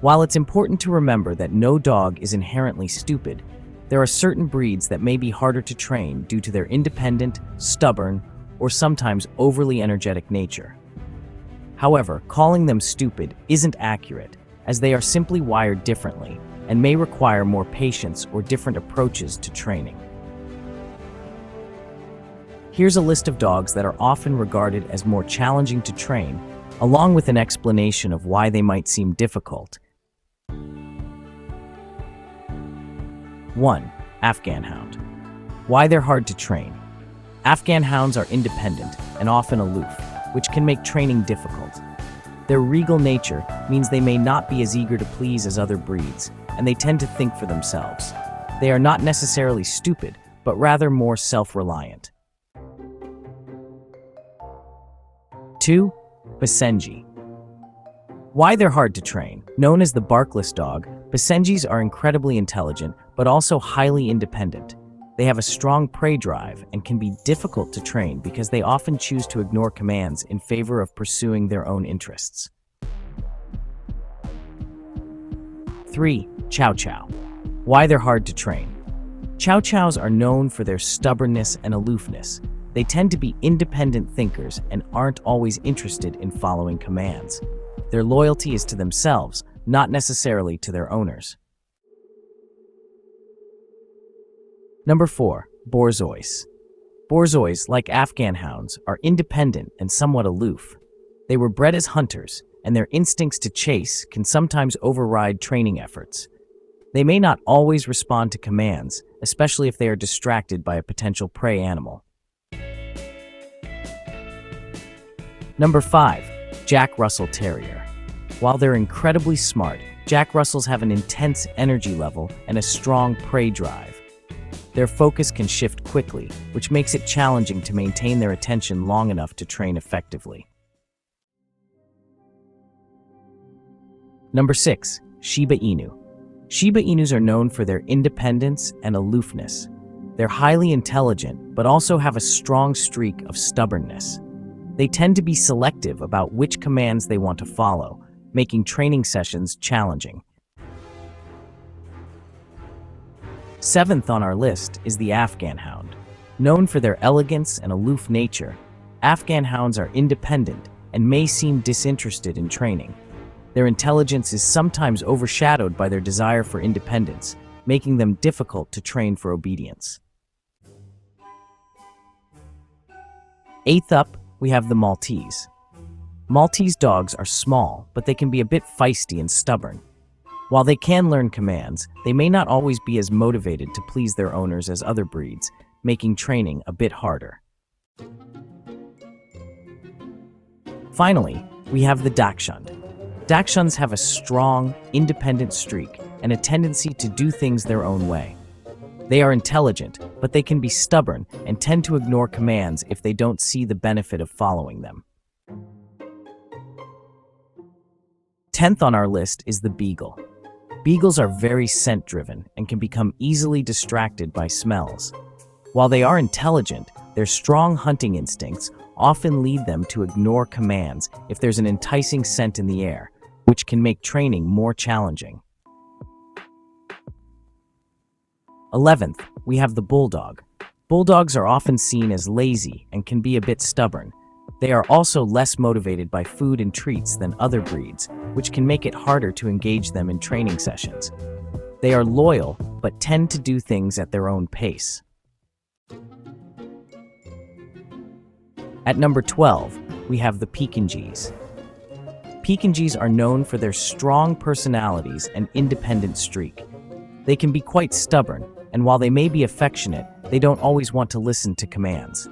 While it's important to remember that no dog is inherently stupid, there are certain breeds that may be harder to train due to their independent, stubborn, or sometimes overly energetic nature. However, calling them stupid isn't accurate, as they are simply wired differently and may require more patience or different approaches to training. Here's a list of dogs that are often regarded as more challenging to train, along with an explanation of why they might seem difficult. 1. Afghan Hound. Why they're hard to train. Afghan Hounds are independent and often aloof, which can make training difficult. Their regal nature means they may not be as eager to please as other breeds, and they tend to think for themselves. They are not necessarily stupid, but rather more self-reliant. 2. Basenji. Why they're hard to train. Known as the barkless dog, Basenjis are incredibly intelligent, but also highly independent. They have a strong prey drive and can be difficult to train because they often choose to ignore commands in favor of pursuing their own interests. 3. Chow Chow. Why they're hard to train. Chow Chows are known for their stubbornness and aloofness. They tend to be independent thinkers and aren't always interested in following commands. Their loyalty is to themselves, not necessarily to their owners. Number 4. Borzois. Borzois, like Afghan Hounds, are independent and somewhat aloof. They were bred as hunters, and their instincts to chase can sometimes override training efforts. They may not always respond to commands, especially if they are distracted by a potential prey animal. Number 5. Jack Russell Terrier. While they're incredibly smart, Jack Russells have an intense energy level and a strong prey drive. Their focus can shift quickly, which makes it challenging to maintain their attention long enough to train effectively. Number 6. Shiba Inu. Shiba Inus are known for their independence and aloofness. They're highly intelligent, but also have a strong streak of stubbornness. They tend to be selective about which commands they want to follow, making training sessions challenging. 7th on our list is the Afghan Hound. Known for their elegance and aloof nature, Afghan Hounds are independent and may seem disinterested in training. Their intelligence is sometimes overshadowed by their desire for independence, making them difficult to train for obedience. 8th up, we have the Maltese. Maltese dogs are small, but they can be a bit feisty and stubborn. While they can learn commands, they may not always be as motivated to please their owners as other breeds, making training a bit harder. Finally, we have the Dachshund. Dachshunds have a strong, independent streak and a tendency to do things their own way. They are intelligent, but they can be stubborn and tend to ignore commands if they don't see the benefit of following them. 10th on our list is the Beagle. Beagles are very scent-driven and can become easily distracted by smells. While they are intelligent, their strong hunting instincts often lead them to ignore commands if there's an enticing scent in the air, which can make training more challenging. 11th, we have the Bulldog. Bulldogs are often seen as lazy and can be a bit stubborn. They are also less motivated by food and treats than other breeds, which can make it harder to engage them in training sessions. They are loyal, but tend to do things at their own pace. At number 12, we have the Pekingese. Pekingese are known for their strong personalities and independent streak. They can be quite stubborn, and while they may be affectionate, they don't always want to listen to commands.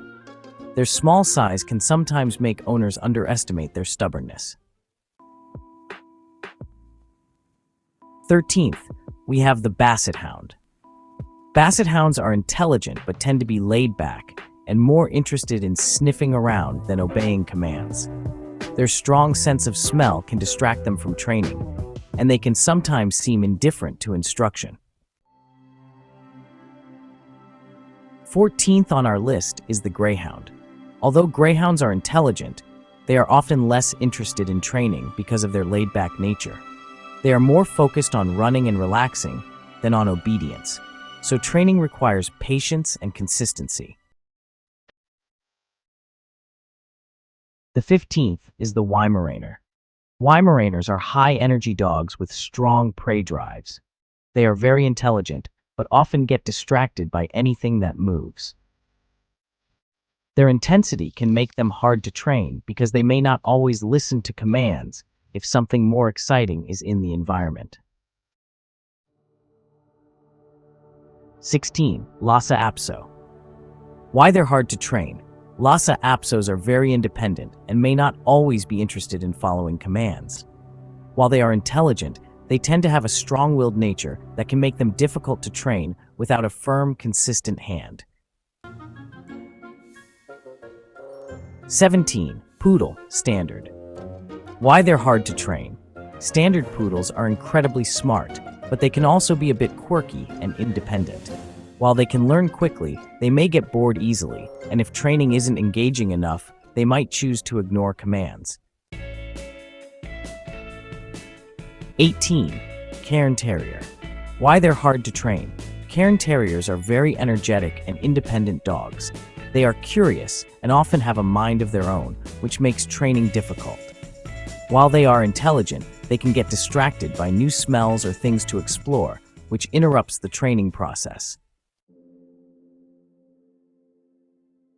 Their small size can sometimes make owners underestimate their stubbornness. 13th, we have the Basset Hound. Basset Hounds are intelligent but tend to be laid back and more interested in sniffing around than obeying commands. Their strong sense of smell can distract them from training, and they can sometimes seem indifferent to instruction. 14th on our list is the Greyhound. Although Greyhounds are intelligent, they are often less interested in training because of their laid-back nature. They are more focused on running and relaxing than on obedience, so training requires patience and consistency. The 15th is the Weimaraner. Weimaraners are high-energy dogs with strong prey drives. They are very intelligent, but often get distracted by anything that moves. Their intensity can make them hard to train because they may not always listen to commands if something more exciting is in the environment. 16. Lhasa Apso. Why they're hard to train. Lhasa Apsos are very independent and may not always be interested in following commands. While they are intelligent, they tend to have a strong-willed nature that can make them difficult to train without a firm, consistent hand. 17. Poodle, Standard. Why they're hard to train. Standard poodles are incredibly smart, but they can also be a bit quirky and independent. While they can learn quickly, they may get bored easily, and if training isn't engaging enough, they might choose to ignore commands. 18. Cairn Terrier. Why they're hard to train. Cairn Terriers are very energetic and independent dogs. They are curious and often have a mind of their own, which makes training difficult. While they are intelligent, they can get distracted by new smells or things to explore, which interrupts the training process.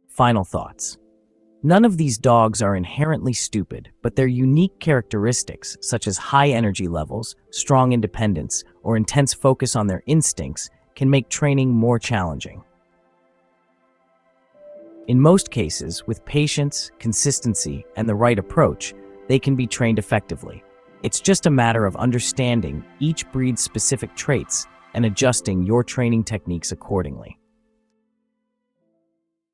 Final thoughts. None of these dogs are inherently stupid, but their unique characteristics, such as high energy levels, strong independence, or intense focus on their instincts, can make training more challenging. In most cases, with patience, consistency, and the right approach, they can be trained effectively. It's just a matter of understanding each breed's specific traits and adjusting your training techniques accordingly.